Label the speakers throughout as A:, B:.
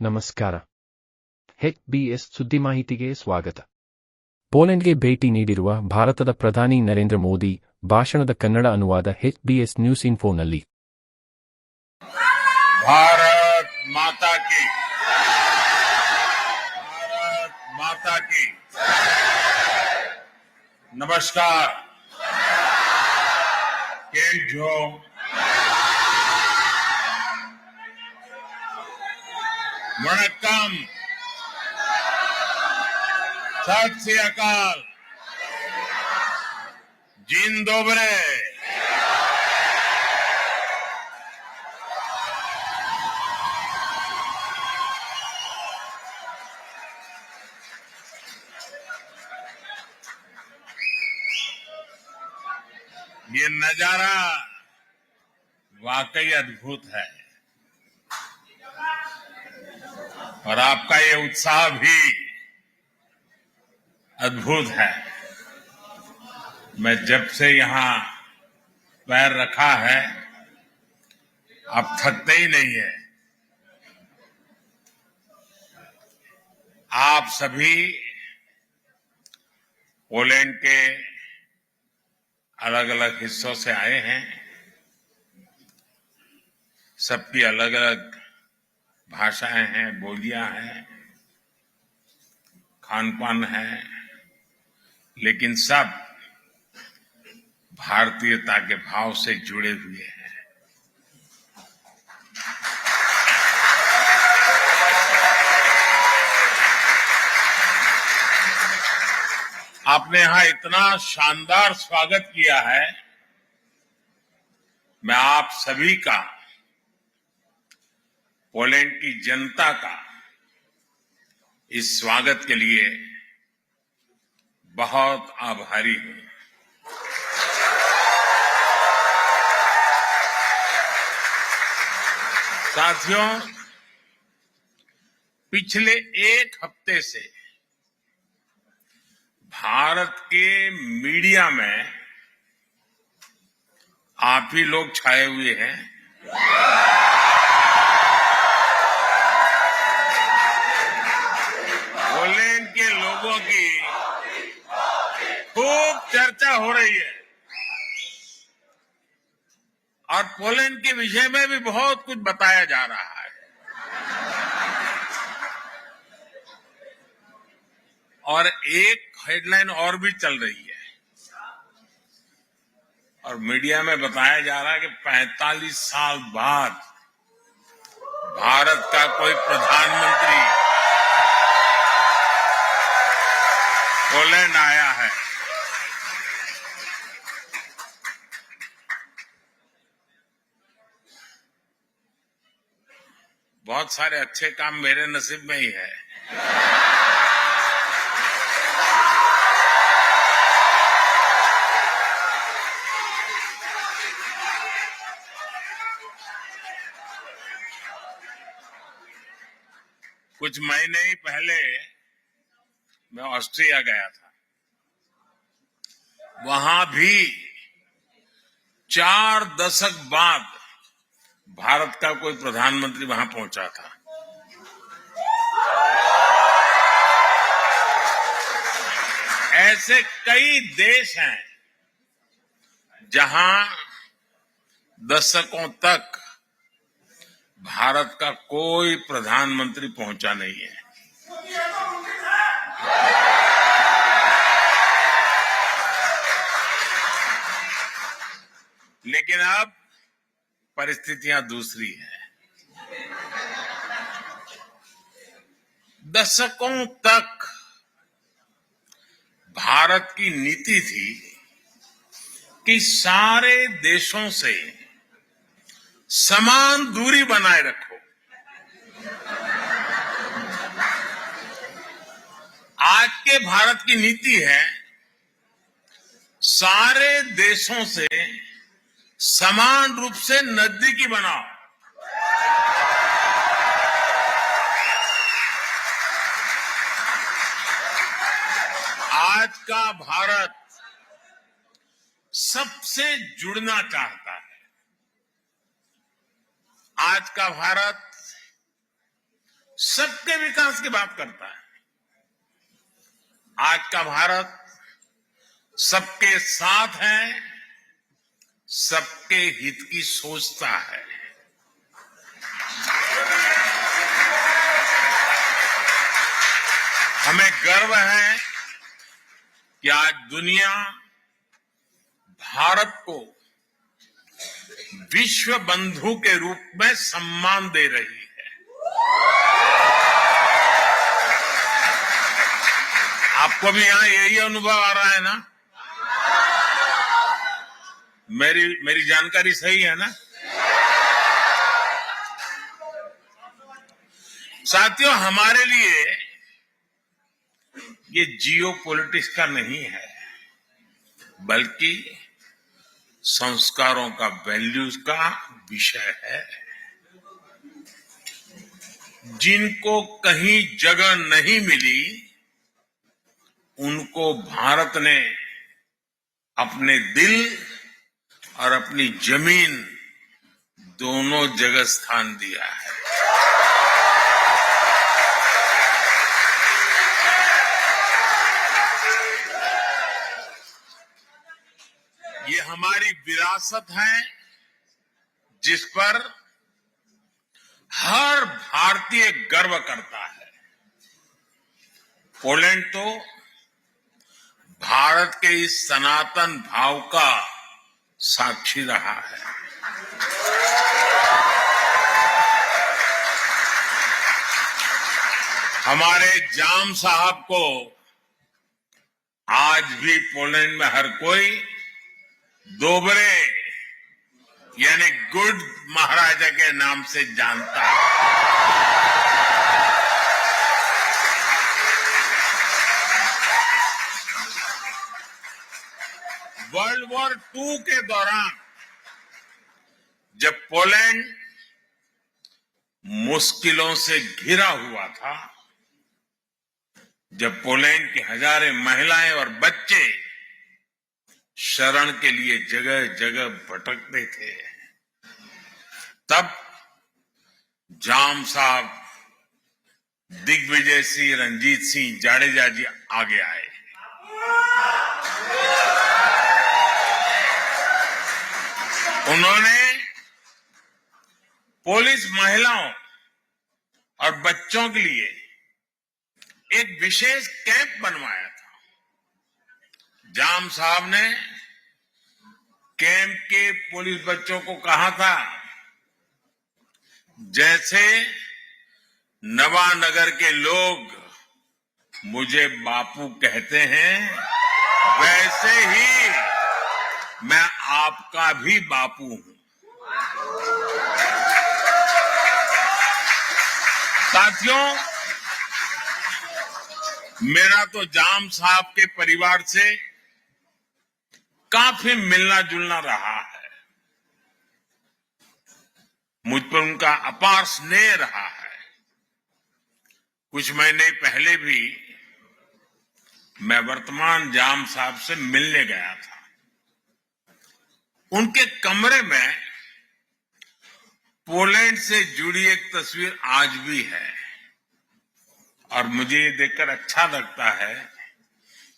A: ನಮಸ್ಕಾರ. ಎಚ್.ಬಿ.ಎಸ್ ಸುದ್ದಿ ಮಾಹಿತಿಗೆ ಸ್ವಾಗತ. ಪೋಲೆಂಡ್ಗೆ ಭೇಟಿ ನೀಡಿರುವ ಭಾರತದ ಪ್ರಧಾನಿ ನರೇಂದ್ರ ಮೋದಿ ಭಾಷಣದ ಕನ್ನಡ ಅನುವಾದ ಎಚ್.ಬಿ.ಎಸ್ ನ್ಯೂಸ್ ಇನ್ಫೋನಲ್ಲಿ.
B: भारत माता की, भारत माता की नमस्कार. केम छो? वणक्कम, सत श्री अकाल, जिन दोबरे. ये नजारा वाकई अद्भुत है और आपका ये उत्साह भी अद्भुत है. मैं जब से यहां पैर रखा है आप थकते ही नहीं है. आप सभी पोलैंड के अलग अलग हिस्सों से आए हैं. सबकी अलग अलग भाषाएं हैं, बोलियां हैं, खान पान है, लेकिन सब भारतीयता के भाव से जुड़े हुए हैं. आपने यहां इतना शानदार स्वागत किया है. मैं आप सभी का, पोलैंड की जनता का इस स्वागत के लिए बहुत आभारी हूं. साथियों, पिछले एक हफ्ते से भारत के मीडिया में आप ही लोग छाए हुए हैं. पोलैंड के लोगों की खूब चर्चा हो रही है और पोलैंड के विषय में भी बहुत कुछ बताया जा रहा है. और एक हेडलाइन और भी चल रही है और मीडिया में बताया जा रहा है कि 45 साल बाद भारत का कोई प्रधानमंत्री पोलैंड आया है. बहुत सारे अच्छे काम मेरे नसीब में ही है. कुछ महीने ही पहले मैं ऑस्ट्रिया गया था. वहां भी 4 दशक बाद भारत का कोई प्रधानमंत्री वहां पहुंचा था. ऐसे कई देश हैं जहां दशकों तक भारत का कोई प्रधानमंत्री पहुंचा नहीं है. लेकिन अब परिस्थितियां दूसरी है. दशकों तक भारत की नीति थी कि सारे देशों से समान दूरी बनाए रखो. आज के भारत की नीति है सारे देशों से समान रूप से नजदीकी बनाओ. आज का भारत सबसे जुड़ना चाहता है. आज का भारत सबके विकास की बात करता है। आज का भारत सबके साथ है, सबके हित की सोचता है। हमें गर्व है कि आज दुनिया भारत को विश्व बंधु के रूप में सम्मान दे रही है। आपको भी यहां यही अनुभव आ रहा है ना? मेरी जानकारी सही है ना? साथियों, हमारे लिए ये जियो पॉलिटिक्स का नहीं है, बल्कि संस्कारों का, वैल्यूज का विषय है। जिनको कहीं जगह नहीं मिली, उनको भारत ने अपने दिल और अपनी जमीन दोनों जगह स्थान दिया है। ये हमारी विरासत है, जिस पर हर भारतीय गर्व करता है। पोलैंड तो भारत के इस सनातन भाव का साक्षी रहा है। हमारे जाम साहब को आज भी पोलैंड में हर कोई दोबरे यानी गुड महाराजा के नाम से जानता है। वर्ल्ड वॉर II के दौरान जब पोलैंड मुश्किलों से घिरा हुआ था, जब पोलैंड की हजारों महिलाएं और बच्चे शरण के लिए जगह जगह भटकते थे, तब जाम साहब, दिग्विजय सिंह, रंजीत सिंह जाडेजा जी आगे आए। उन्होंने पुलिस महिलाओं और बच्चों के लिए एक विशेष कैंप बनवाया था। जाम साहब ने कैंप के पुलिस बच्चों को कहा था, जैसे नवानगर के लोग मुझे बापू कहते हैं, वैसे ही मैं आपका भी बापू हूं। साथियों, मेरा तो जाम साहब के परिवार से काफी मिलना जुलना रहा है। मुझ पर उनका अपार स्नेह रहा है। कुछ महीने पहले भी मैं वर्तमान जाम साहब से मिलने गया था। उनके कमरे में पोलैंड से जुड़ी एक तस्वीर आज भी है, और मुझे ये देखकर अच्छा लगता है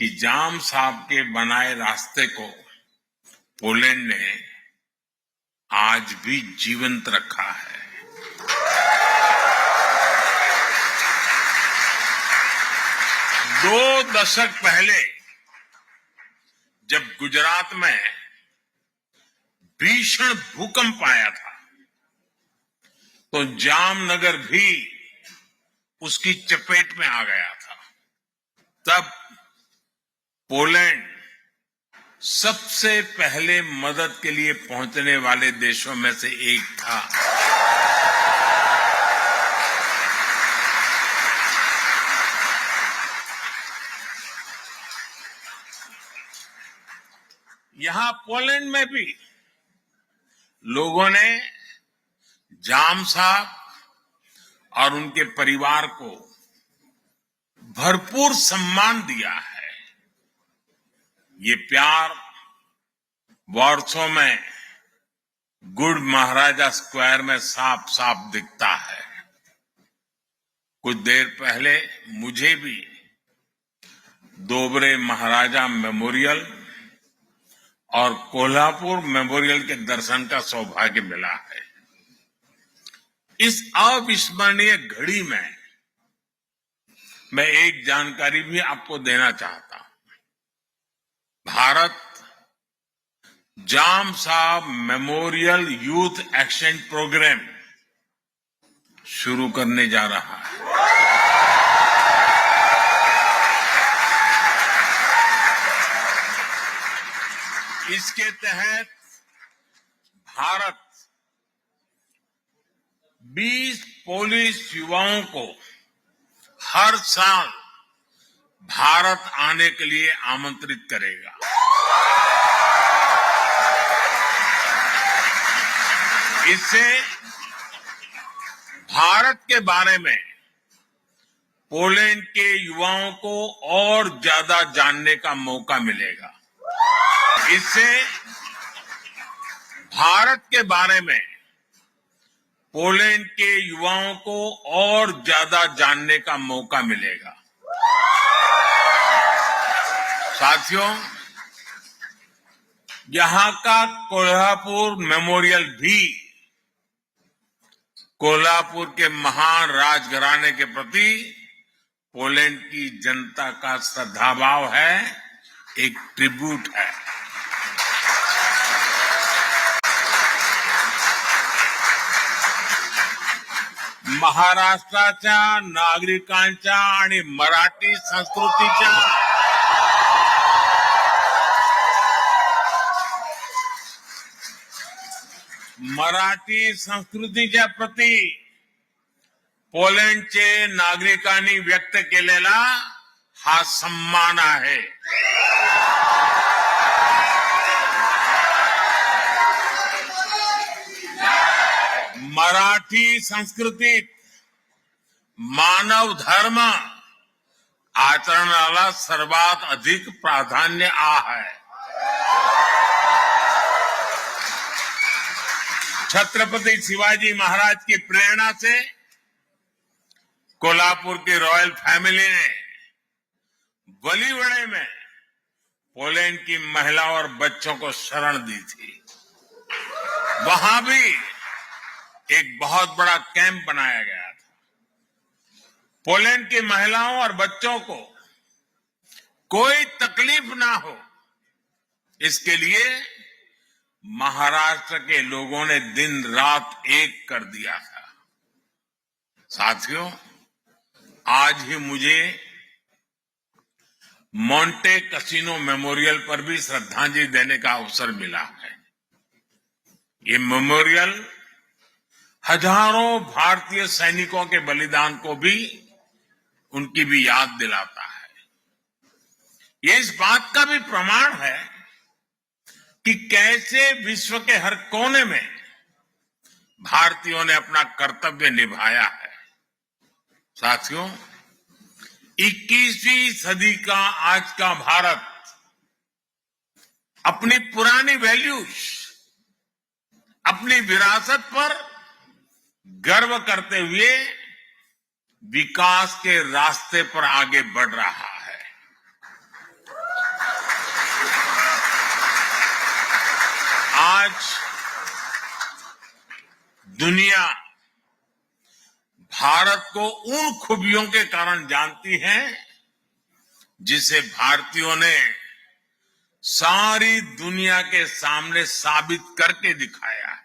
B: कि जाम साहब के बनाए रास्ते को पोलैंड ने आज भी जीवंत रखा है। दो दशक पहले जब गुजरात में भीषण भूकंप आया था, तो जामनगर भी उसकी चपेट में आ गया था। तब पोलैंड सबसे पहले मदद के लिए पहुंचने वाले देशों में से एक था। यहां पोलैंड में भी लोगों ने जाम साहब और उनके परिवार को भरपूर सम्मान दिया है। ये प्यार वार्सो में गुड महाराजा स्क्वायर में साफ साफ दिखता है। कुछ देर पहले मुझे भी दोबरे महाराजा मेमोरियल और कोल्हापुर मेमोरियल के दर्शन का सौभाग्य मिला है। इस अविस्मरणीय घड़ी में मैं एक जानकारी भी आपको देना चाहता हूं। भारत जाम साहब मेमोरियल यूथ एक्सचेंज प्रोग्राम शुरू करने जा रहा है। इसके तहत भारत 20 पुलिस युवाओं को हर साल भारत आने के लिए आमंत्रित करेगा। इससे भारत के बारे में पोलैंड के युवाओं को और ज्यादा जानने का मौका मिलेगा। इससे भारत के बारे में पोलैंड के युवाओं को और ज्यादा जानने का मौका मिलेगा। साथियों, यहां का कोल्हापुर मेमोरियल भी कोल्हापुर के महान राजघराने के प्रति पोलैंड की जनता का श्रद्धाभाव है, एक ट्रिब्यूट है। महाराष्ट्राच्या नागरिकांच्या आणि मराठी संस्कृतीच्या प्रती पोलंडचे नागरिकांनी व्यक्त केलेला हा सन्मान आहे। मराठी संस्कृतीत मानव धर्म आचरणाला सर्वात अधिक प्राधान्य आहे। छत्रपति शिवाजी महाराज की प्रेरणा से कोल्हापुर की रॉयल फैमिली ने बलिवड़े में पोलैंड की महिलाओं और बच्चों को शरण दी थी। वहां भी एक बहुत बड़ा कैंप बनाया गया था। पोलैंड की महिलाओं और बच्चों को कोई तकलीफ ना हो, इसके लिए महाराष्ट्र के लोगों ने दिन रात एक कर दिया था। साथियों, आज ही मुझे मोंटे कैसिनो मेमोरियल पर भी श्रद्धांजलि देने का अवसर मिला है। ये मेमोरियल हजारों भारतीय सैनिकों के बलिदान को भी उनकी भी याद दिलाता है। ये इस बात का भी प्रमाण है कि कैसे विश्व के हर कोने में भारतीयों ने अपना कर्तव्य निभाया है। साथियों, 21वीं सदी का आज का भारत अपनी पुरानी वैल्यूज, अपनी विरासत पर गर्व करते हुए विकास के रास्ते पर आगे बढ़ रहा है। आज दुनिया भारत को उन खूबियों के कारण जानती है जिसे भारतीयों ने सारी दुनिया के सामने साबित करके दिखाया है।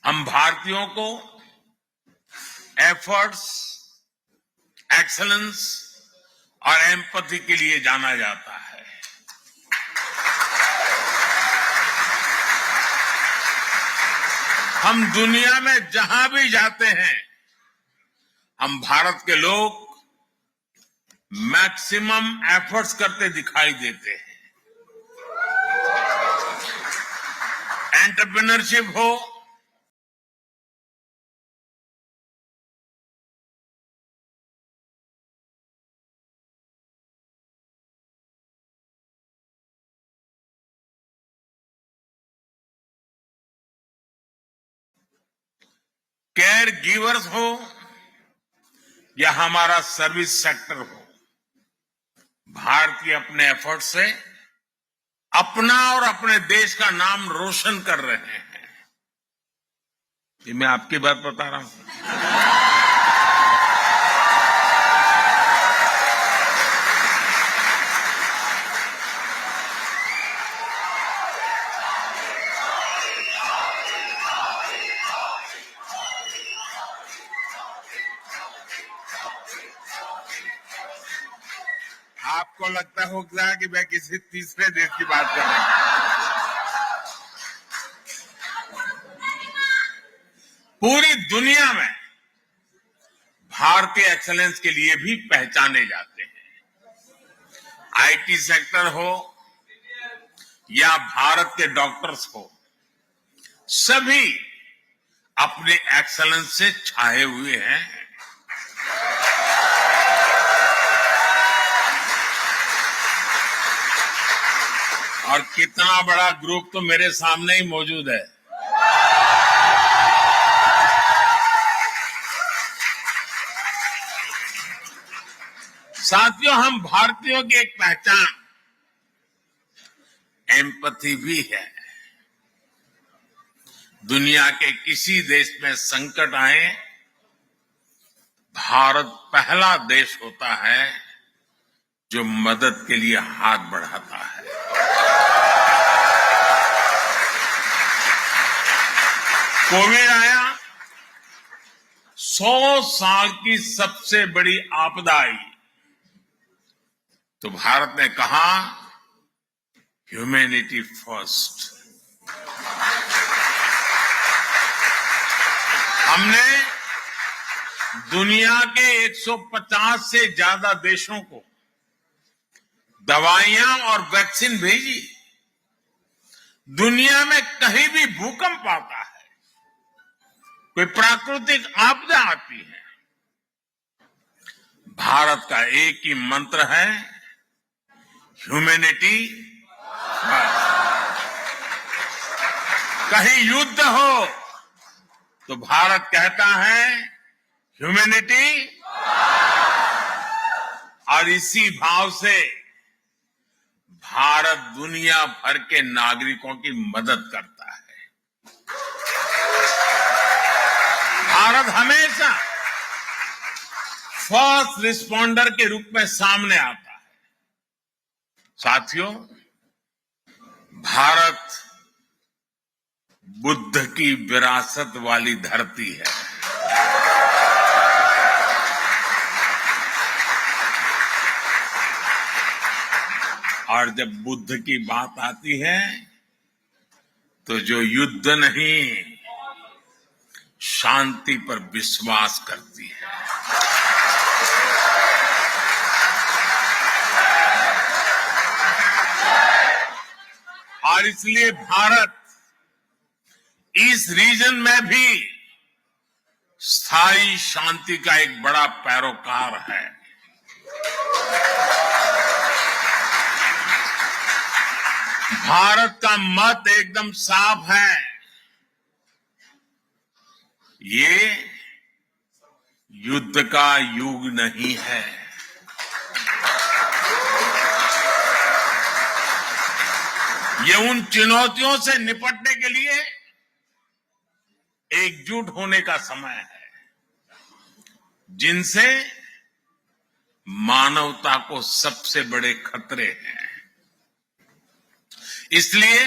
B: हम भारतीयों को एफर्ट्स, एक्सीलेंस और एम्पैथी के लिए जाना जाता है। हम दुनिया में जहां भी जाते हैं, हम भारत के लोग मैक्सिमम एफर्ट्स करते दिखाई देते हैं। एंटरप्रेन्योरशिप हो, केयर गिवर्स हो, या हमारा सर्विस सेक्टर हो, भारतीय अपने एफर्ट से अपना और अपने देश का नाम रोशन कर रहे हैं। ये मैं आपकी बात बता रहा हूं। आपको लगता होगा कि मैं किसी तीसरे देश की बात कर रहा हूं। पूरी दुनिया में भारतीय एक्सेलेंस के लिए भी पहचाने जाते हैं। आईटी सेक्टर हो या भारत के डॉक्टर्स हो, सभी अपने एक्सेलेंस से छाए हुए हैं। और कितना बड़ा ग्रुप तो मेरे सामने ही मौजूद है। साथियों, हम भारतीयों की एक पहचान एम्पैथी भी है। दुनिया के किसी देश में संकट आए, भारत पहला देश होता है जो मदद के लिए हाथ बढ़ाता है। कोविड आया, 100 साल की सबसे बड़ी आपदा आई, तो भारत ने कहा ह्यूमैनिटी फर्स्ट। हमने दुनिया के 150 से ज्यादा देशों को दवाइयां और वैक्सीन भेजी। दुनिया में कहीं भी भूकंप आता है, कोई प्राकृतिक आपदा आती है, भारत का एक ही मंत्र है, ह्यूमैनिटी फर्स्ट। कहीं युद्ध हो तो भारत कहता है ह्यूमैनिटी, और इसी भाव से भारत दुनिया भर के नागरिकों की मदद करता है। भारत हमेशा फर्स्ट रिस्पॉन्डर के रूप में सामने आता है। साथियों, भारत बुद्ध की विरासत वाली धरती है। और जब बुद्ध की बात आती है तो जो युद्ध नहीं, शांति पर विश्वास करती है। और इसलिए भारत इस रीजन में भी स्थायी शांति का एक बड़ा पैरोकार है। भारत का मत एकदम साफ है, ये युद्ध का युग नहीं है। ये उन चुनौतियों से निपटने के लिए एकजुट होने का समय है, जिनसे मानवता को सबसे बड़े खतरे हैं। इसलिए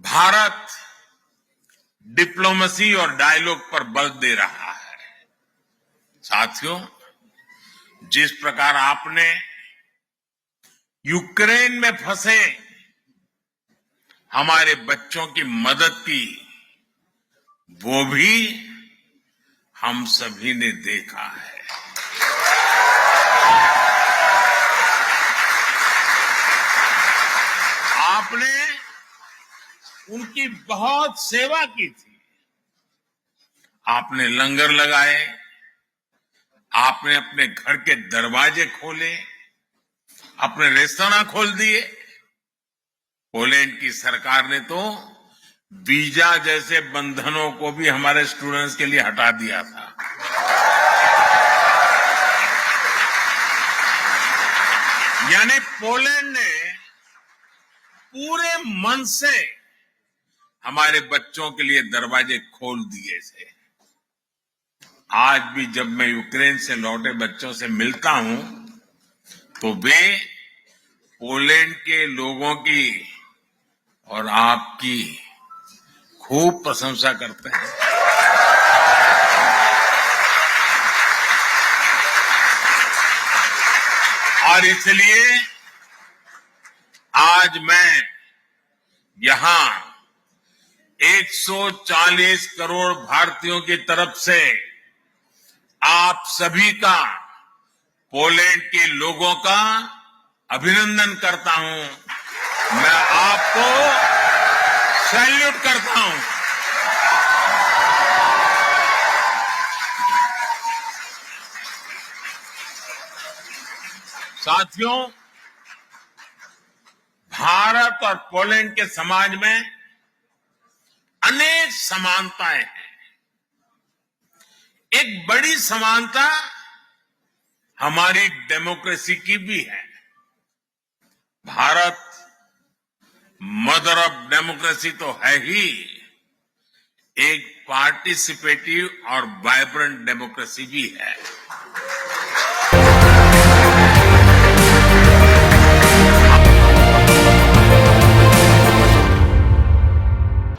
B: भारत डिप्लोमेसी और डायलॉग पर बल दे रहा है। साथियों, जिस प्रकार आपने यूक्रेन में फंसे हमारे बच्चों की मदद की, वो भी हम सभी ने देखा है। आपने उनकी बहुत सेवा की थी। आपने लंगर लगाए, आपने अपने घर के दरवाजे खोले, अपने रेस्तरां खोल दिए। पोलैंड की सरकार ने तो वीजा जैसे बंधनों को भी हमारे स्टूडेंट्स के लिए हटा दिया था। यानी पोलैंड ने पूरे मन से हमारे बच्चों के लिए दरवाजे खोल दिए थे। आज भी जब मैं यूक्रेन से लौटे बच्चों से मिलता हूं तो वे पोलैंड के लोगों की और आपकी खूब प्रशंसा करते हैं। और इसलिए आज मैं यहां 140 करोड़ भारतीयों की तरफ से आप सभी का, पोलैंड के लोगों का अभिनंदन करता हूं। मैं आपको सैल्यूट करता हूं। साथियों, भारत और पोलैंड के समाज में अनेक समानताएं हैं। एक बड़ी समानता हमारी डेमोक्रेसी की भी है। भारत मदर ऑफ डेमोक्रेसी तो है ही, एक पार्टिसिपेटिव और वाइब्रेंट डेमोक्रेसी भी है।